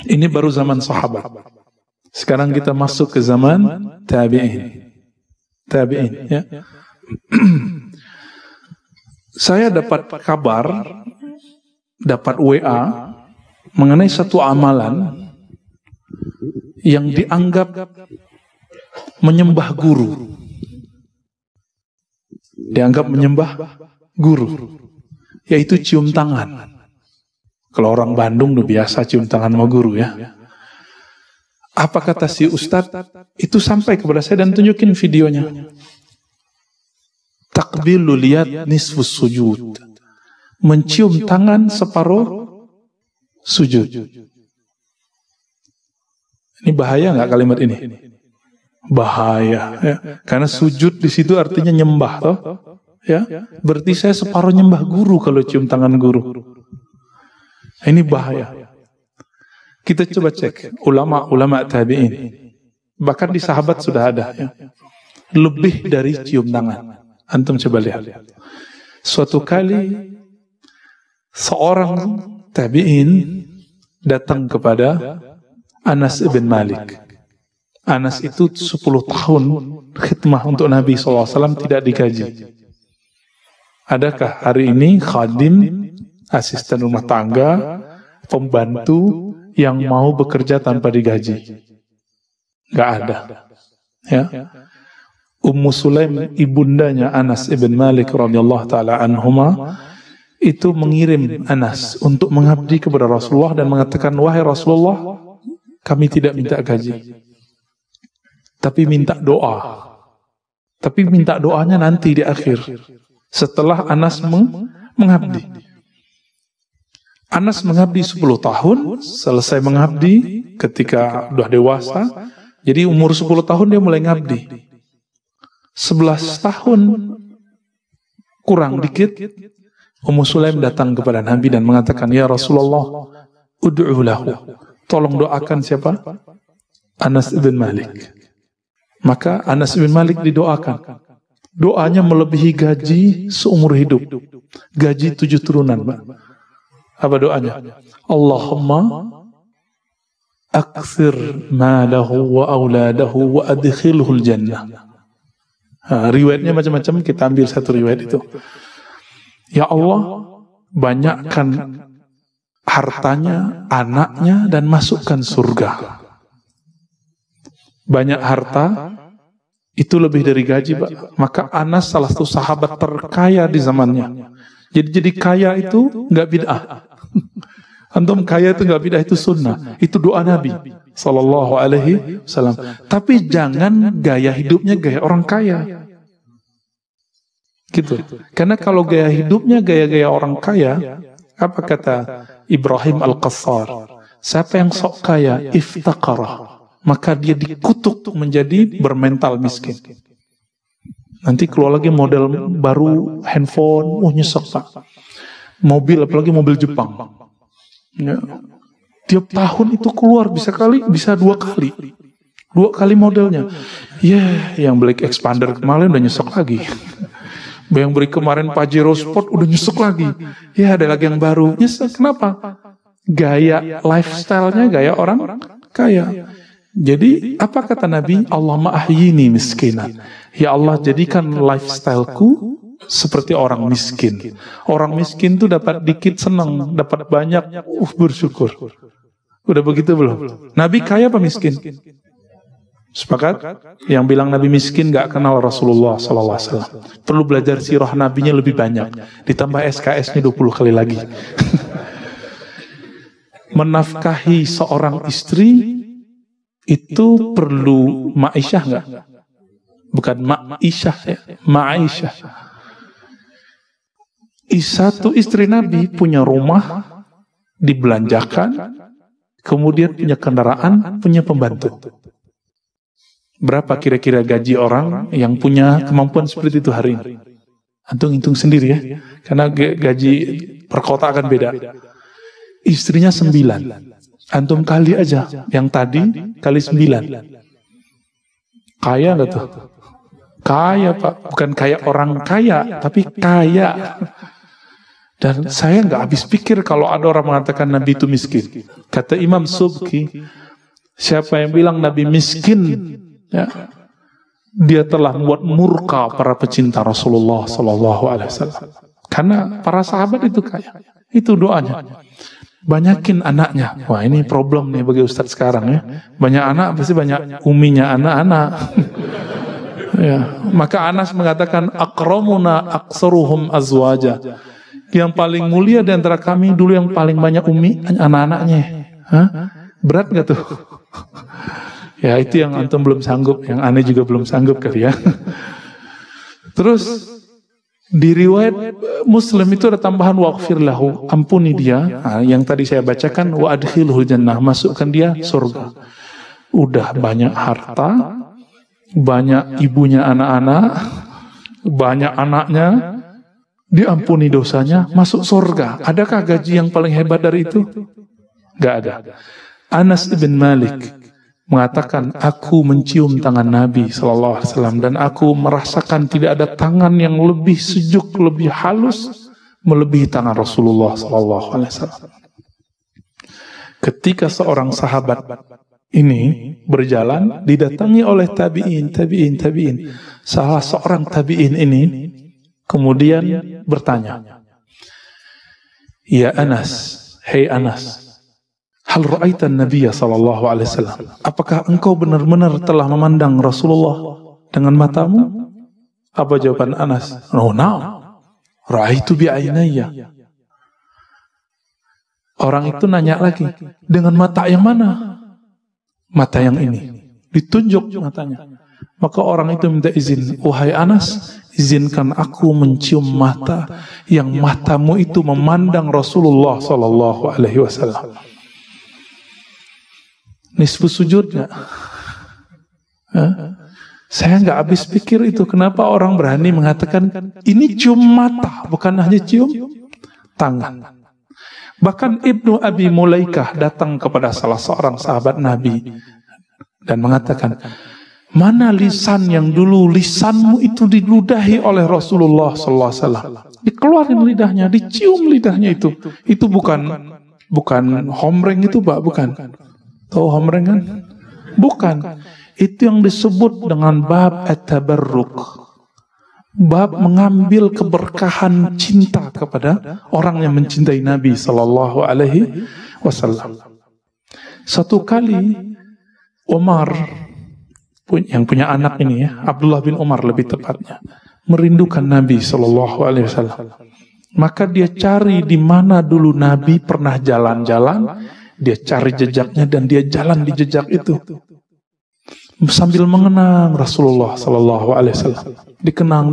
Ini baru zaman sahabat. Sekarang kita masuk ke zaman tabi'in. Tabi'in, ya. Saya dapat kabar, dapat WA mengenai satu amalan yang dianggap menyembah guru. Dianggap menyembah guru, yaitu cium tangan. Kalau orang Bandung udah biasa cium tangan sama guru, ya. Apa kata si Ustadz? Itu sampai kepada saya dan tunjukin videonya. Takbilu lihat nisfus sujud. Mencium tangan separuh sujud. Ini bahaya nggak kalimat ini? Bahaya, ya. Karena sujud di situ artinya nyembah, toh, ya. Berarti saya separuh nyembah guru kalau cium tangan guru. Ini bahaya. Kita coba cek ulama-ulama tabi'in. Bahkan di sahabat sudah ada, ya. Lebih dari cium tangan. Antum coba lihat. Suatu kali seorang tabi'in datang kepada Anas ibn Malik. Anas itu 10 tahun khidmah untuk Nabi SAW tidak digaji. Adakah hari ini khadim, asisten rumah tangga, pembantu yang mau bekerja tanpa digaji? Gak ada, ya. Ummu Sulaim, ibundanya Anas ibn Malik radhiyallahu taala anhuma, itu mengirim Anas untuk mengabdi kepada Rasulullah dan mengatakan, wahai Rasulullah, kami tidak minta gaji, tapi minta doa. Tapi minta doanya nanti di akhir, setelah Anas mengabdi. Anas mengabdi 10 tahun, selesai mengabdi ketika sudah dewasa. Jadi umur 10 tahun dia mulai ngabdi. 11 tahun kurang dikit, Ummu Sulaim datang kepada Nabi dan mengatakan, ya Rasulullah, ud'u lahu, tolong doakan siapa? Anas ibn Malik. Maka Anas ibn Malik didoakan. Doanya melebihi gaji seumur hidup. Gaji 7 turunan, Pak. Apa doanya? Allahumma akthir malahu wa auladahu wa adkhilhul jannah. Riwayatnya macam-macam, kita ambil satu riwayat itu. Ya Allah, banyakkan hartanya, anaknya, dan masukkan surga. Banyak harta, itu lebih dari gaji, Pak. Maka Anas salah satu sahabat terkaya di zamannya. Jadi kaya itu nggak bid'ah. Antum kaya itu nggak bid'ah, itu sunnah. Itu doa Nabi Sallallahu Alaihi Wasallam. Tapi jangan gaya hidupnya gaya orang kaya. Gitu. Karena kalau gaya hidupnya gaya-gaya orang kaya, apa kata Ibrahim Al-Qassar? Siapa yang sok kaya, iftaqarah, maka dia dikutuk menjadi bermental miskin. Nanti keluar lagi model baru handphone, nyesek, Pak. Mobil, apalagi mobil Jepang. Ya. Tiap tahun itu keluar bisa 2 kali. 2 kali modelnya. Yang Black Expander kemarin udah nyesek lagi. Yang beri kemarin Pajero Sport udah nyesek lagi. Ada lagi yang baru. Nyesek, kenapa? Gaya lifestyle-nya gaya orang kaya. Jadi apa kata Nabi? Allahumma ahyini miskinan. Ya Allah, jadikan lifestyleku seperti orang miskin. Orang miskin tuh dapat dikit senang, dapat banyak bersyukur. Udah begitu belum? Nabi kaya apa miskin? Sepakat? Yang bilang Nabi miskin gak kenal Rasulullah SAW. Perlu belajar sirah Nabinya lebih banyak. Ditambah SKS-nya 20 kali lagi. Menafkahi seorang istri itu perlu ma'isyah nggak? Bukan ma'isyah, ya, ma'isyah. Satu istri Nabi punya rumah, dibelanjakan, kemudian punya kendaraan, punya pembantu. Berapa kira-kira gaji orang yang punya kemampuan seperti itu hari ini? Antum hitung sendiri, ya, karena gaji per kota akan beda. Istrinya 9. Antum kali aja, yang tadi kali 9. Kaya nggak tuh? Kaya, Pak. Bukan kayak orang kaya, tapi kaya. Dan saya nggak habis pikir kalau ada orang mengatakan Nabi itu miskin. Kata Imam Subki, siapa yang bilang Nabi miskin, ya, dia telah membuat murka para pecinta Rasulullah Sallallahu Alaihi Wasallam. Karena para sahabat itu kaya. Itu doanya. Banyakin anaknya. Wah, ini problem nih bagi Ustadz sekarang ya. Banyak anak pasti banyak uminya anak-anak. Ya, maka Anas mengatakan akramuna aksaruhum azwaja. Yang paling mulia di antara kami dulu yang paling banyak umi anak-anaknya. Hah? Berat gak tuh? Ya, itu yang antum belum sanggup, yang aneh juga belum sanggup kali ya. Terus di riwayat Muslim itu ada tambahan waghfir lahu, ampuni dia. Nah, yang tadi saya bacakan wa adkhilhul jannah, masukkan dia surga. Udah banyak harta, banyak ibunya anak-anak, banyak anaknya, diampuni dosanya, masuk surga. Adakah gaji yang paling hebat dari itu? Gak ada. Anas bin Malik mengatakan, aku mencium tangan Nabi Sallallahu Alaihi Wasallam dan aku merasakan tidak ada tangan yang lebih sejuk, lebih halus melebihi tangan Rasulullah Sallallahu Alaihi Wasallam. Ketika seorang sahabat ini berjalan, didatangi oleh tabi'in. Salah seorang tabi'in ini kemudian bertanya, ya Anas, hei Anas, hal ra'aitan Nabiya sallallahu alaihi wasallam, apakah engkau benar-benar telah memandang Rasulullah dengan matamu? Apa jawaban Anas? Oh, na'am, ra'aitu bi'ainayya. Orang itu nanya lagi, dengan mata yang mana? Mata yang ini. Ditunjuk matanya. Maka orang itu minta izin, wahai Anas, izinkan aku mencium mata yang matamu itu memandang Rasulullah sallallahu alaihi wasallam. Nisfu sujud gak? Saya nggak habis pikir itu. Kenapa orang berani mengatakan ini cium mata, bukan hanya cium tangan. Bahkan Ibnu Abi Mulaikah datang kepada salah seorang sahabat Nabi dan mengatakan, mana lisan yang dulu lisanmu itu diludahi oleh Rasulullah sallallahu alaihi wasallam. Dikeluarin lidahnya, dicium lidahnya itu. Itu bukan homreng itu, Pak, bukan. Tahu homreng kan? Bukan. Itu yang disebut dengan bab at-tabarruk. Bab mengambil keberkahan cinta kepada orang yang mencintai Nabi sallallahu alaihi wasallam. Satu kali Umar, yang punya anak ini ya, Abdullah bin Umar lebih tepatnya, merindukan Nabi sallallahu alaihi wasallam. Maka dia cari di mana dulu Nabi pernah jalan-jalan. Dia cari jejaknya dan dia jalan di jejak itu sambil mengenang Rasulullah sallallahu alaihi wasallam. Dikenang.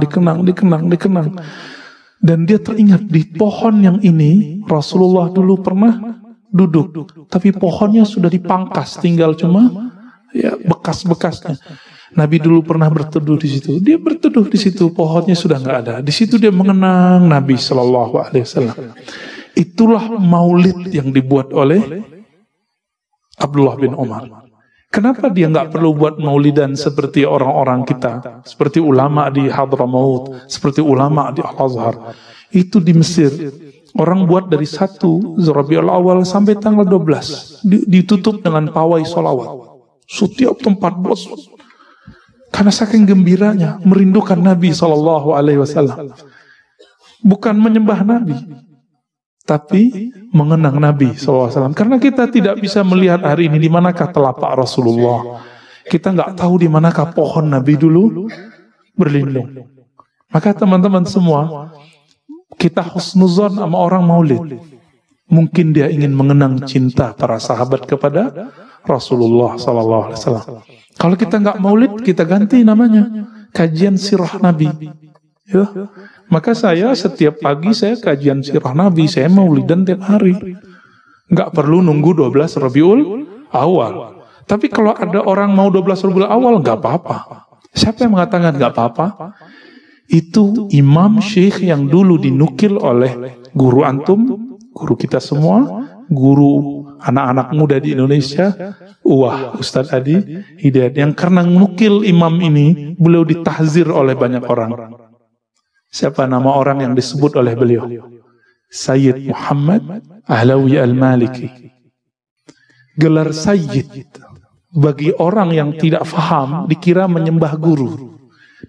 Dan dia teringat di pohon yang ini Rasulullah dulu pernah duduk, tapi pohonnya sudah dipangkas, tinggal cuma ya bekas-bekasnya. Nabi dulu pernah berteduh di situ. Dia berteduh di situ, pohonnya sudah nggak ada. Di situ dia mengenang Nabi sallallahu alaihi wasallam. Itulah maulid yang dibuat oleh Abdullah bin Umar. Kenapa dia nggak perlu buat maulidan seperti orang-orang kita, seperti ulama di Hadramaut, seperti ulama di Al-Azhar? Itu di Mesir. Orang buat dari 1 Rabiul Awal sampai tanggal 12. Ditutup dengan pawai sholawat. Setiap tempat bos. Karena saking gembiranya, merindukan Nabi SAW. Bukan menyembah Nabi, tapi mengenang Nabi SAW. Karena kita tidak bisa melihat hari ini di manakah telapak Rasulullah. Kita nggak tahu di manakah pohon Nabi dulu berlindung. Maka teman-teman semua, kita husnuzon sama orang maulid. Mungkin dia ingin mengenang cinta para sahabat kepada Rasulullah SAW. Kalau kita nggak maulid, kita ganti namanya kajian sirah Nabi. Ya. Maka saya setiap pagi saya kajian sirah Nabi, saya maulidan tiap hari. Nggak perlu nunggu 12 Rabiul Awal. Tapi kalau ada orang mau 12 Rabiul Awal, nggak apa-apa. Siapa yang mengatakan nggak apa-apa? Itu imam syekh yang dulu dinukil oleh guru antum, guru kita semua, guru anak-anak muda di Indonesia, Ustadz Adi Hidayat, yang karena nukil imam ini, beliau ditahzir oleh banyak orang. Siapa nama orang yang disebut oleh beliau? Sayyid Muhammad Ahlawi Al-Maliki. Gelar Sayyid bagi orang yang tidak faham dikira menyembah guru,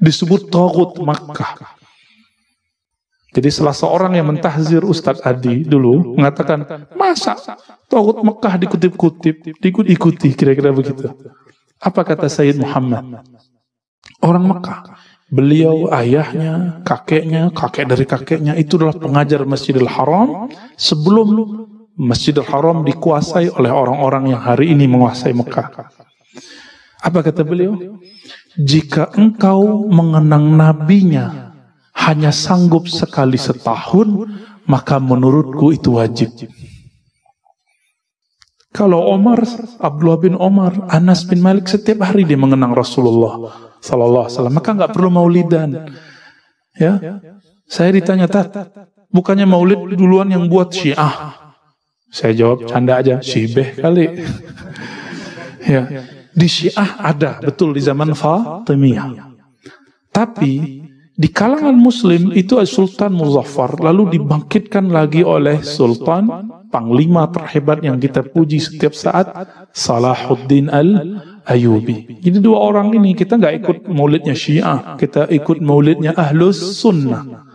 disebut Taghut Makkah. Jadi salah seorang yang mentahzir Ustadz Adi dulu mengatakan, masa Taghut Mekah dikutip-kutip, diikut-ikuti, kira-kira begitu. Apa kata Sayyid Muhammad? Orang Mekah. Beliau, ayahnya, kakeknya, kakek dari kakeknya itu adalah pengajar Masjidil Haram sebelum Masjidil Haram dikuasai oleh orang-orang yang hari ini menguasai Mekah. Apa kata beliau? Jika engkau mengenang nabinya hanya sanggup sekali setahun, maka menurutku itu wajib. Kalau Omar, Abdullah bin Omar, Anas bin Malik setiap hari dia mengenang Rasulullah Sallallahu Alaihi Wasallam, maka nggak perlu maulidan. Ya, saya ditanya, bukannya maulid duluan yang buat Syiah? Saya jawab canda aja, Syibeh kali. Ya, di Syiah ada, betul di zaman Fatimiyah. Tapi di kalangan Muslim itu Sultan Muzaffar, lalu dibangkitkan lagi oleh Sultan Panglima terhebat yang kita puji setiap saat, Salahuddin Al-Ayyubi. Jadi dua orang ini kita nggak ikut maulidnya Syiah, kita ikut maulidnya Ahlus Sunnah.